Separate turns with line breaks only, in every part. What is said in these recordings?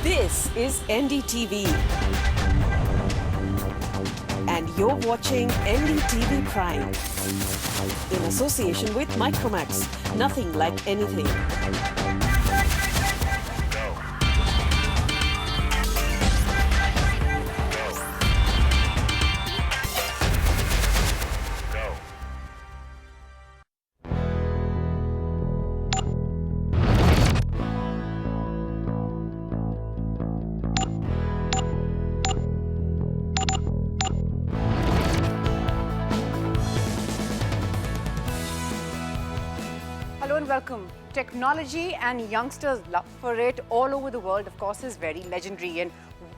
This is NDTV. And you're watching NDTV Prime. In association with Micromax. Nothing like anything.
Hello and welcome. Technology and youngsters' love for it all over the world, of course, is very legendary. And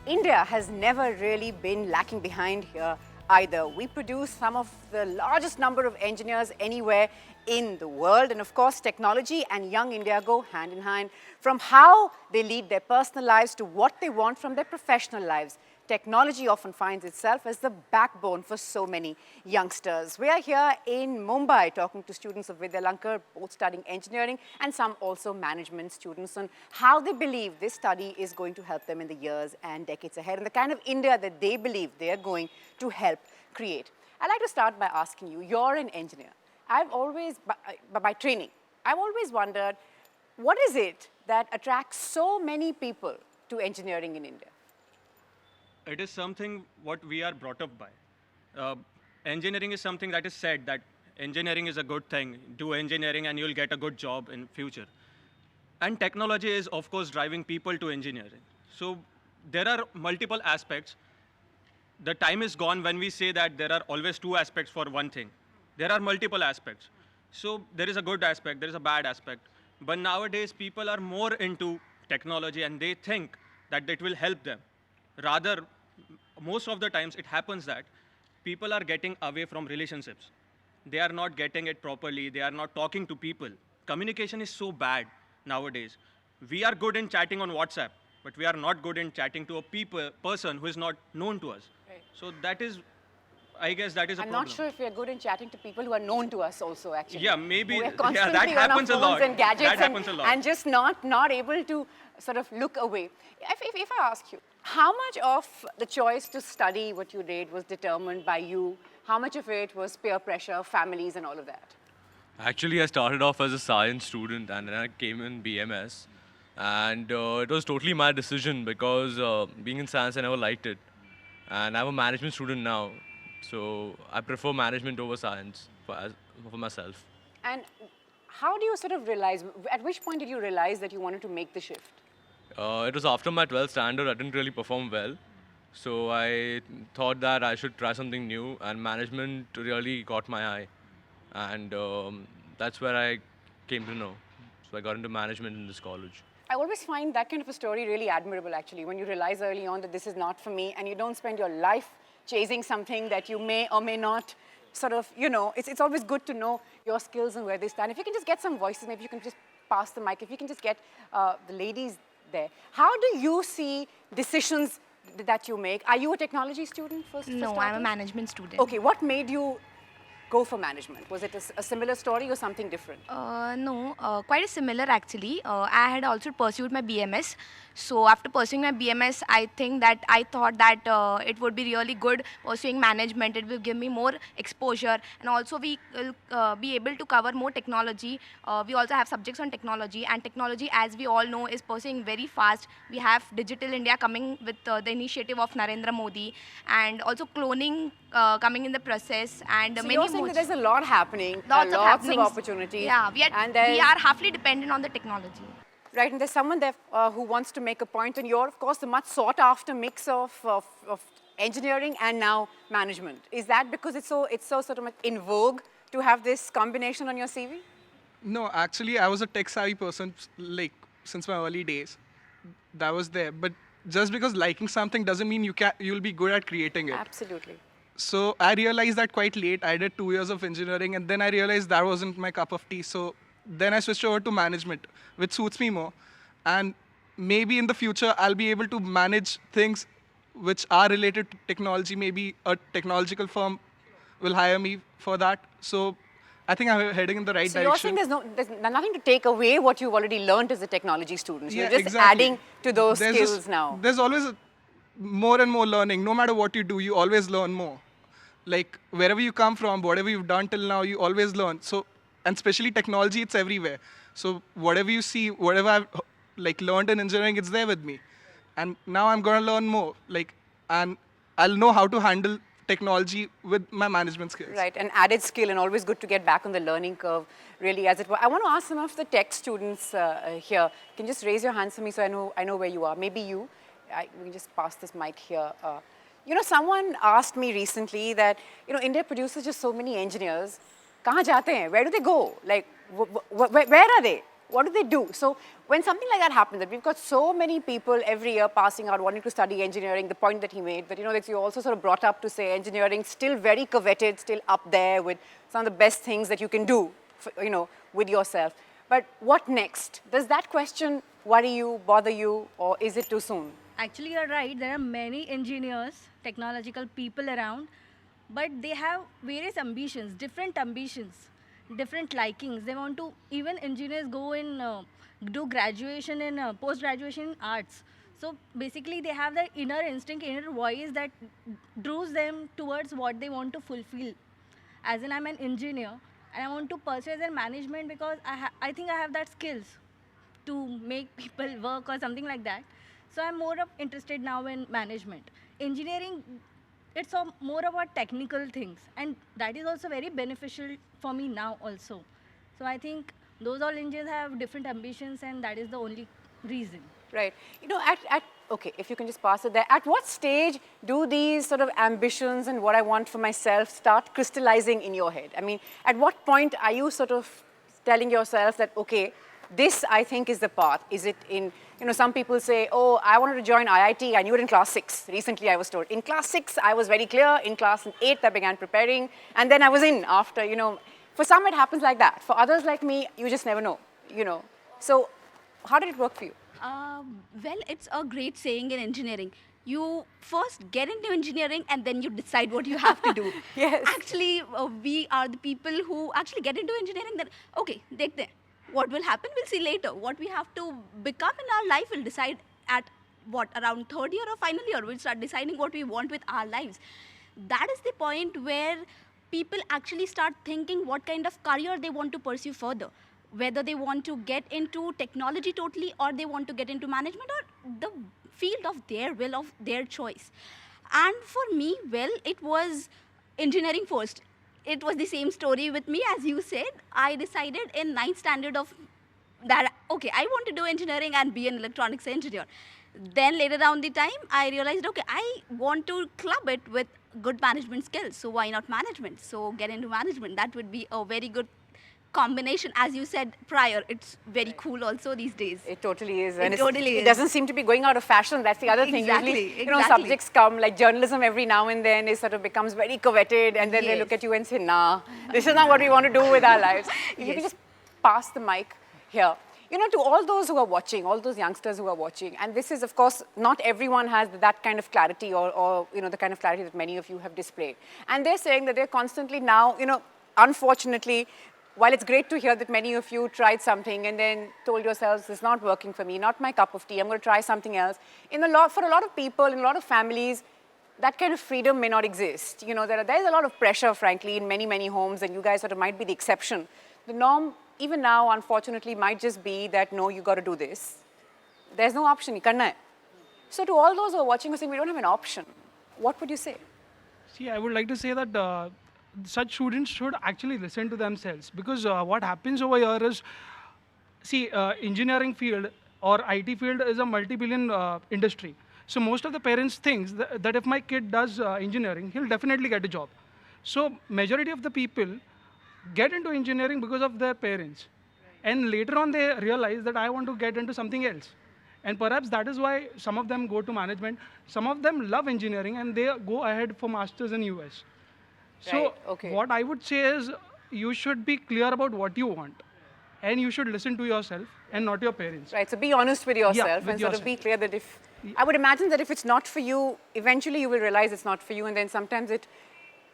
India has never really been lacking behind here either. We produce some of the largest number of engineers anywhere in the world. And of course, technology and young India go hand in hand. From how they lead their personal lives to what they want from their professional lives. Technology often finds itself as the backbone for so many youngsters. We are here in Mumbai talking to students of Vidyalankar, both studying engineering and some also management students, on how they believe this study is going to help them in the years and decades ahead and the kind of India that they believe they are going to help create. I'd like to start by asking you, you're an engineer. I've always, by training, I've always wondered, what is it that attracts so many people to engineering in India?
It is something what we are brought up by. Engineering is something that is said that engineering is a good thing. Do engineering and you'll get a good job in future. And technology is, of course, driving people to engineering. So there are multiple aspects. The time is gone when we say that there are always two aspects for one thing. There are multiple aspects. So there is a good aspect, there is a bad aspect. But nowadays, people are more into technology and they think that it will help them. Rather, most of the times it happens that people are getting away from relationships. They are not getting it properly. They are not talking to people. Communication is so bad nowadays. We are good in chatting on WhatsApp, but we are not good in chatting to a person who is not known to us.
Right.
So that is, I guess that is a problem.
I'm not sure if we are good in chatting to people who are known to us also, actually.
Yeah, maybe.
We're
Yeah,
constantly
that happens a
on our
lot.
phones and gadgets
That happens a lot.
and just not able to sort of look away. If I ask you, how much of the choice to study what you did was determined by you? How much of it was peer pressure, families, and all of that?
Actually, I started off as a science student and then I came in BMS. And it was totally my decision because being in science, I never liked it. And I'm a management student now. So I prefer management over science for myself.
And how do you sort of realize, at which point did you realize that you wanted to make the shift?
It was after my 12th standard, I didn't really perform well. So I thought that I should try something new and management really caught my eye. And that's where I came to know. So I got into management in this college.
I always find that kind of a story really admirable, actually, when you realize early on that this is not for me and you don't spend your life chasing something that you may or may not sort of, it's always good to know your skills and where they stand. If you can just get some voices, maybe you can just pass the mic. If you can just get the ladies there. How do you see decisions that you make? Are you a technology student first?
No, I'm a management student.
Okay, what made you go for management? Was it a similar story or something different?
No, quite a similar actually. I had also pursued my BMS. So after pursuing my BMS, I thought that it would be really good pursuing management. It will give me more exposure and also we will be able to cover more technology. We also have subjects on technology and technology, as we all know, is pursuing very fast. We have Digital India coming with the initiative of Narendra Modi and also cloning coming in the process and
So
many
you're saying
more.
that there's a lot happening,
Lots of
lots of
happenings.
opportunities.
Yeah, we are halfly dependent on the technology.
Right, and there's someone there who wants to make a point, and you're, of course, the much sought-after mix of engineering and now management. Is that because it's so sort of in vogue to have this combination on your CV?
No, actually, I was a tech-savvy person, since my early days. That was there. But just because liking something doesn't mean you'll be good at creating it.
Absolutely.
So I realized that quite late. I did 2 years of engineering, and then I realized that wasn't my cup of tea. So then I switched over to management, which suits me more. And maybe in the future, I'll be able to manage things which are related to technology. Maybe a technological firm will hire me for that. So I think I'm heading in the right
So you're saying
direction.
there's nothing to take away what you've already learned as a technology student. You're just
exactly.
adding to those
There's
skills
just-
now.
There's always more and more learning. No matter what you do, you always learn more. Like wherever you come from, whatever you've done till now, you always learn. So, and especially technology, it's everywhere. So whatever you see, whatever I've like learned in engineering, it's there with me. And now I'm gonna learn more. Like, and I'll know how to handle technology with my management skills.
Right, an added skill and always good to get back on the learning curve, really, as it were. I want to ask some of the tech students here. Can you just raise your hands for me so I know where you are? Maybe you. We can just pass this mic here. You know, someone asked me recently that, you know, India produces just so many engineers. Kahan jate hain? Where do they go? Like, where are they? What do they do? So when something like that happens, that we've got so many people every year passing out wanting to study engineering, the point that he made, that, you know, that you also sort of brought up to say engineering still very coveted, still up there with some of the best things that you can do, for, you know, with yourself. But what next? Does that question worry you, bother you, or is it too soon?
Actually, you're right. There are many engineers, technological people around, but they have various ambitions, different likings. They want to, even engineers go in, do graduation in, post-graduation in arts. So basically, they have that inner instinct, inner voice that draws them towards what they want to fulfill. As in, I'm an engineer, and I want to pursue as a management because I think I have that skills to make people work or something like that. So I'm more of interested now in management. Engineering, it's more about technical things, and that is also very beneficial for me now also. So I think those all engineers have different ambitions, and that is the only reason.
Right. You know, okay, if you can just pass it there. At what stage do these sort of ambitions and what I want for myself start crystallizing in your head? I mean, at what point are you sort of telling yourself that, okay, this I think is the path? Is it in, you know, some people say, oh, I wanted to join IIT, I knew it in class 6. Recently I was told. In class 6, I was very clear. In class 8, I began preparing. And then I was in after, you know. For some, it happens like that. For others like me, you just never know, you know. So how did it work for you?
Well, it's a great saying in engineering. You first get into engineering and then you decide what you have to do.
Yes.
Actually, we are the people who actually get into engineering that, okay, dekhte, what will happen, we'll see later. What we have to become in our life, we'll decide at what, around third year or final year, we'll start deciding what we want with our lives. That is the point where people actually start thinking what kind of career they want to pursue further. Whether they want to get into technology totally or they want to get into management or the field of their will, of their choice. And for me, well, it was engineering first. It was the same story with me, as you said. I decided in 9th standard of that, okay, I want to do engineering and be an electronics engineer. Then later down the time, I realized, okay, I want to club it with good management skills. So why not management? So get into management. That would be a very good combination. As you said prior, it's very cool also these days.
It totally is.
It totally is.
It doesn't seem to be going out of fashion. That's the other thing.
Exactly,
Usually, you know,
exactly.
subjects come, like journalism every now and then, it sort of becomes very coveted, and then they
Yes.
look at you and say, nah, this is not what we want to do with our lives. If you can
Yes.
just pass the mic here. You know, to all those who are watching, all those youngsters who are watching, and this is, of course, not everyone has that kind of clarity or you know, the kind of clarity that many of you have displayed. And they're saying that they're constantly now, you know, unfortunately, while it's great to hear that many of you tried something and then told yourselves, it's not working for me, not my cup of tea, I'm going to try something else. For a lot of people, in a lot of families, that kind of freedom may not exist. You know, there's a lot of pressure, frankly, in many, many homes, and you guys sort of might be the exception. The norm, even now, unfortunately, might just be that, no, you got to do this. There's no option, karna hai. So to all those who are watching who saying, we don't have an option, what would you say?
See, I would like to say that such students should actually listen to themselves, because what happens over here is, see, engineering field or IT field is a multi-billion industry. So most of the parents think that if my kid does engineering, he'll definitely get a job. So majority of the people get into engineering because of their parents. And later on they realize that I want to get into something else. And perhaps that is why some of them go to management. Some of them love engineering and they go ahead for masters in US. So
Right, okay.
what I would say is you should be clear about what you want. And you should listen to yourself and not your parents.
Right, so be honest with yourself
with
and sort of
yourself.
be clear that I would imagine that if it's not for you, eventually you will realize it's not for you, and then sometimes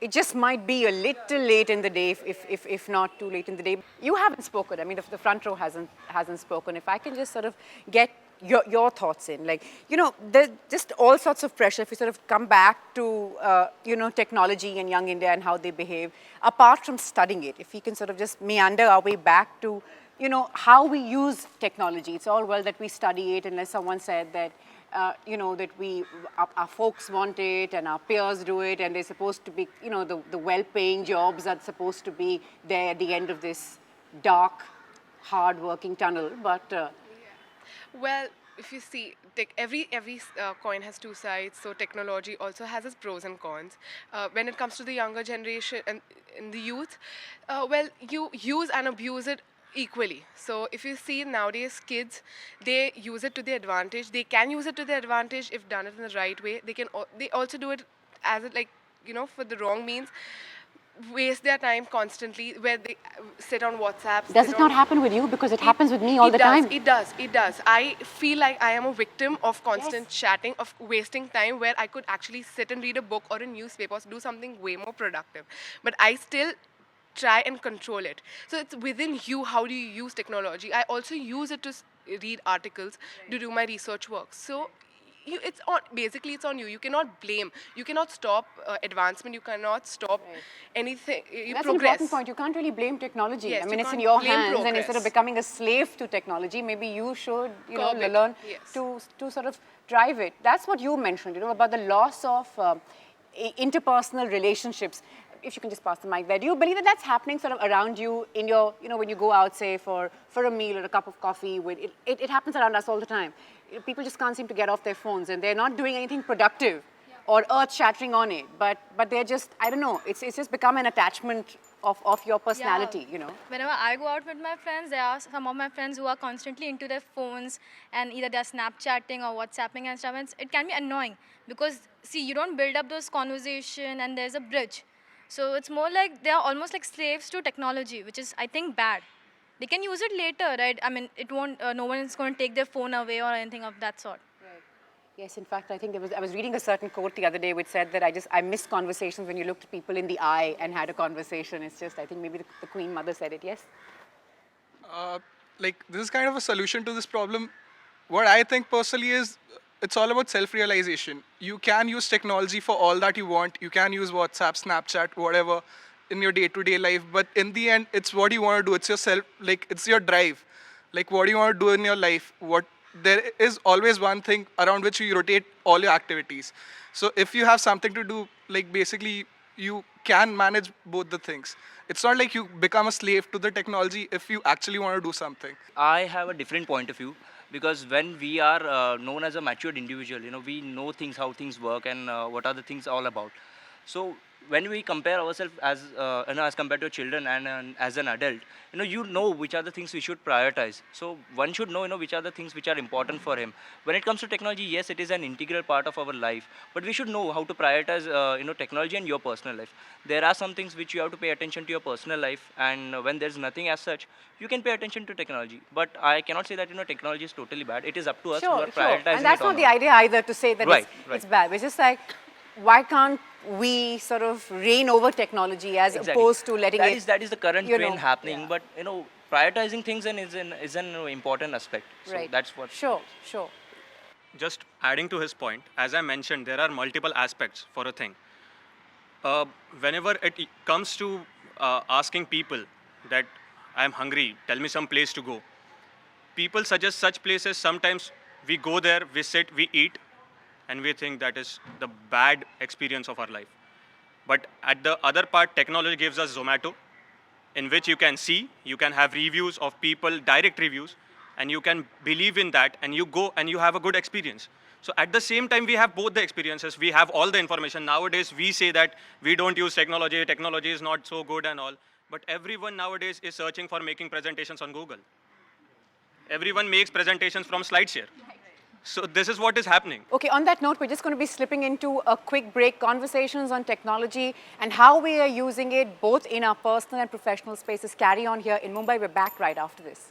it just might be a little late in the day, if not too late in the day. You haven't spoken. I mean, the front row hasn't spoken. If I can just sort of get your thoughts in, like, you know, there's just all sorts of pressure. If we sort of come back to, you know, technology and young India and how they behave, apart from studying it, if we can sort of just meander our way back to, you know, how we use technology. It's all well that we study it, unless someone said that, you know, that our folks want it and our peers do it, and they're supposed to be, you know, the well-paying jobs are supposed to be there at the end of this dark, hard-working tunnel. But
well, if you see, every coin has two sides. So technology also has its pros and cons. When it comes to the younger generation and in the youth, well, you use and abuse it equally. So if you see nowadays kids, they use it to their advantage. They can use it to their advantage if done it in the right way. They also do it as it, like, you know, for the wrong means. Waste their time constantly, where they sit on WhatsApp.
does it not happen with you? Because it happens with me all the time.
It does. I feel like I am a victim of constant chatting, of wasting time, where I could actually sit and read a book or a newspaper or do something way more productive. But I still try and control it. So it's within you, how do you use technology. I also use it to read articles, to do my research work. So it's on you. You cannot blame. You cannot stop advancement. You cannot stop anything.
That's an important point. You can't really blame technology.
Yes,
I mean,
you
it's in
can't
your
blame
hands, and
progress.
instead of becoming a slave to technology, maybe you should, you know,
Curb it.
learn
Yes.
to sort of drive it. That's what you mentioned, you know, about the loss of interpersonal relationships. If you can just pass the mic there. Do you believe that that's happening sort of around you in your, you know, when you go out, say, for a meal or a cup of coffee? It happens around us all the time. People just can't seem to get off their phones, and they're not doing anything productive or earth-shattering on it. But they're just, I don't know, it's just become an attachment of your personality, you know.
Whenever I go out with my friends, there are some of my friends who are constantly into their phones, and either they're Snapchatting or WhatsApping and stuff. And it can be annoying because, see, you don't build up those conversation, and there's a bridge. So it's more like they're almost like slaves to technology, which is, I think, bad. They can use it later, right? I mean, it won't. No one is going to take their phone away or anything of that sort.
Yes, in fact, I think I was reading a certain quote the other day which said that I miss conversations when you looked people in the eye and had a conversation. It's just, I think maybe the Queen Mother said it, yes?
Like, this is kind of a solution to this problem. What I think personally is, it's all about self-realization. You can use technology for all that you want. You can use WhatsApp, Snapchat, whatever in your day-to-day life. But in the end, it's what you want to do. It's yourself, like, it's your drive. Like, what do you want to do in your life? There is always one thing around which you rotate all your activities. So if you have something to do, like, basically, you can manage both the things. It's not like you become a slave to the technology if you actually want to do something.
I have a different point of view, because when we are known as a matured individual, you know, we know things, how things work, and what are the things all about. So when we compare ourselves as as compared to children and as an adult, you know which are the things we should prioritize. So one should know, which are the things which are important for him. When it comes to technology, yes, it is an integral part of our life, but we should know how to prioritize, technology and your personal life. There are some things which you have to pay attention to your personal life, and when there's nothing as such, you can pay attention to technology. But I cannot say that technology is totally bad. It is up to us who are prioritizing
and that's
it or
not the idea either, to say that it's bad. It's just like, why can't we sort of reign over technology as opposed to letting
that is the current trend happening. But prioritizing things is an important aspect. So that's what.
Sure.
Just adding to his point, as I mentioned, there are multiple aspects for a thing. Whenever it comes to asking people that I'm hungry, tell me some place to go, people suggest such places. Sometimes we go there, we sit, we eat, and we think that is the bad experience of our life. But at the other part, technology gives us Zomato, in which you can see, you can have reviews of people, direct reviews, and you can believe in that, and you go and you have a good experience. So at the same time, we have both the experiences, we have all the information. Nowadays, we say that we don't use technology is not so good and all, but everyone nowadays is searching for making presentations on Google. Everyone makes presentations from SlideShare. So this is what is happening.
Okay, on that note, we're just going to be slipping into a quick break. Conversations on technology and how we are using it both in our personal and professional spaces carry on here in Mumbai. We're back right after this.